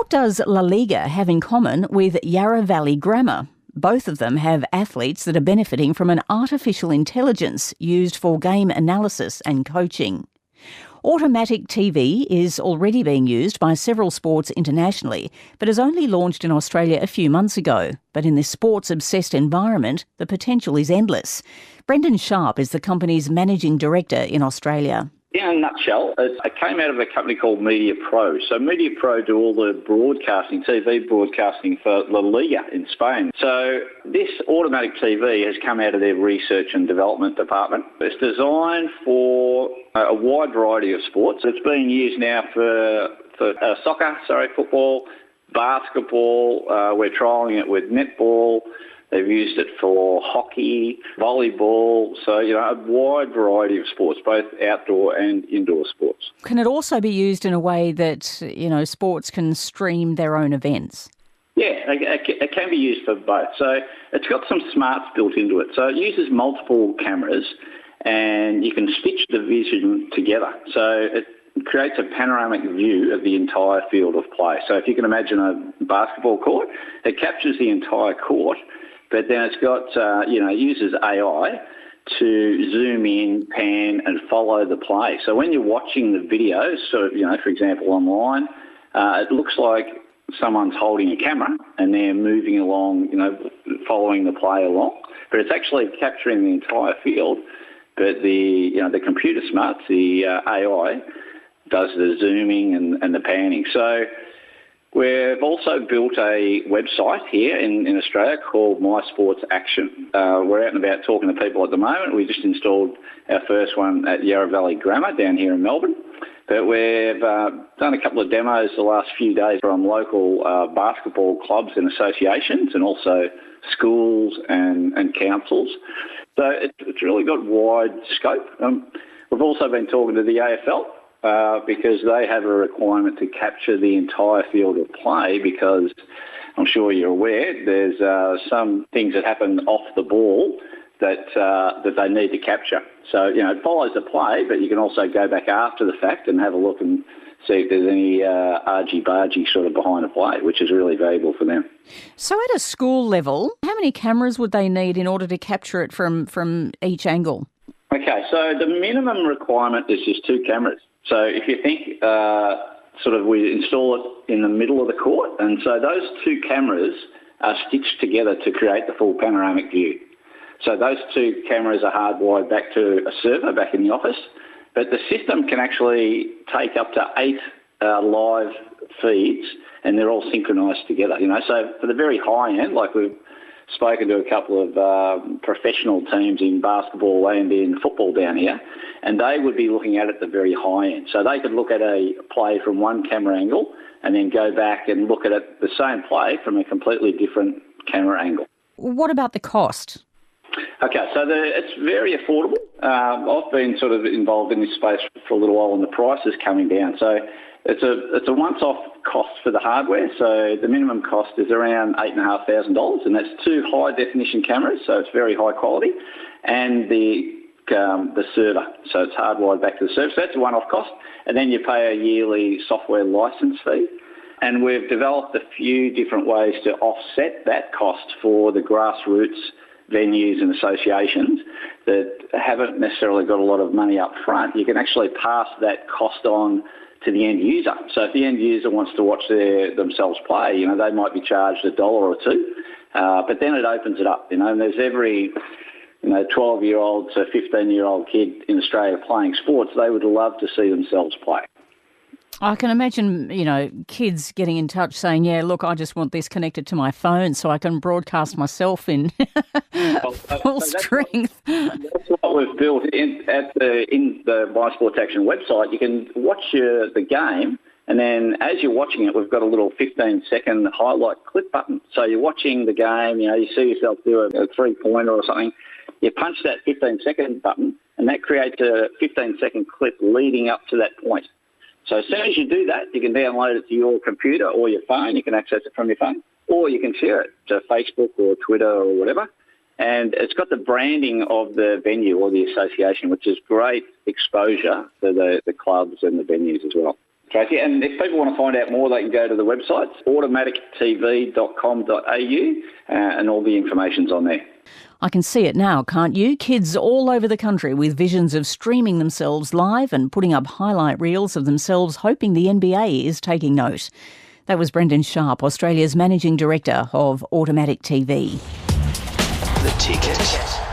What does La Liga have in common with Yarra Valley Grammar? Both of them have athletes that are benefiting from an artificial intelligence used for game analysis and coaching. AutomaticTV is already being used by several sports internationally, but has only launched in Australia a few months ago. But in this sports-obsessed environment, the potential is endless. Brenden Sharp is the company's managing director in Australia. In a nutshell, it came out of a company called Media Pro. So Media Pro do all the broadcasting, TV broadcasting for La Liga in Spain. So this automatic TV has come out of their research and development department. It's designed for a wide variety of sports. It's being used now for football, basketball. We're trialling it with netball. They've used it for hockey, volleyball, so, a wide variety of sports, both outdoor and indoor sports. Can it also be used in a way that, sports can stream their own events? Yeah, it can be used for both. So it's got some smarts built into it. So it uses multiple cameras and you can stitch the vision together. So it creates a panoramic view of the entire field of play. So if you can imagine a basketball court, it captures the entire court. But then it's got, uses AI to zoom in, pan and follow the play. So when you're watching the videos, for example, online, it looks like someone's holding a camera and they're moving along, following the play along. But it's actually capturing the entire field. But the computer smarts, the AI, does the zooming and the panning. So we've also built a website here in Australia called My Sports Action. We're out and about talking to people at the moment. We just installed our first one at Yarra Valley Grammar down here in Melbourne. But we've done a couple of demos the last few days from local basketball clubs and associations and also schools and councils. So it's really got wide scope. We've also been talking to the AFL. Because they have a requirement to capture the entire field of play because I'm sure you're aware there's some things that happen off the ball that they need to capture. So, it follows the play, but you can also go back after the fact and have a look and see if there's any argy-bargy sort of behind the play, which is really valuable for them. So at a school level, how many cameras would they need in order to capture it from each angle? Okay, so the minimum requirement is just 2 cameras. So if you think we install it in the middle of the court, and so those 2 cameras are stitched together to create the full panoramic view. So those 2 cameras are hardwired back to a server back in the office, but the system can actually take up to 8 live feeds, and they're all synchronised together. So for the very high end, like we've spoken to a couple of professional teams in basketball and in football down here, and they would be looking at it at the very high end. So they could look at a play from one camera angle and then go back and look at it, the same play from a completely different camera angle. What about the cost? Okay, so it's very affordable. I've been sort of involved in this space for a little while and the price is coming down. So it's a once-off cost for the hardware. So the minimum cost is around $8,500, and that's 2 high-definition cameras, so it's very high quality, and the server. So it's hardwired back to the server. So that's a one-off cost, and then you pay a yearly software license fee. And we've developed a few different ways to offset that cost for the grassroots venues and associations that haven't necessarily got a lot of money up front. You can actually pass that cost on to the end user. So if the end user wants to watch themselves play, they might be charged $1 or $2, but then it opens it up, and there's every 12-year-old to 15-year-old kid in Australia playing sports. They would love to see themselves play. I can imagine, kids getting in touch saying, yeah, look, I just want this connected to my phone so I can broadcast myself in full strength. That's what we've built in the My Sports Action website. You can watch the game, and then as you're watching it, we've got a little 15-second highlight clip button. So you're watching the game, you see yourself do a 3-pointer or something. You punch that 15-second button, and that creates a 15-second clip leading up to that point. So as soon as you do that, you can download it to your computer or your phone. You can access it from your phone, or you can share it to Facebook or Twitter or whatever. And it's got the branding of the venue or the association, which is great exposure for the clubs and the venues as well. Tracey, and if people want to find out more, they can go to the website, AutomaticTV.com.au, and all the information's on there. I can see it now, can't you? Kids all over the country with visions of streaming themselves live and putting up highlight reels of themselves, hoping the NBA is taking note. That was Brenden Sharp, Australia's Managing Director of AutomaticTV. The Ticket.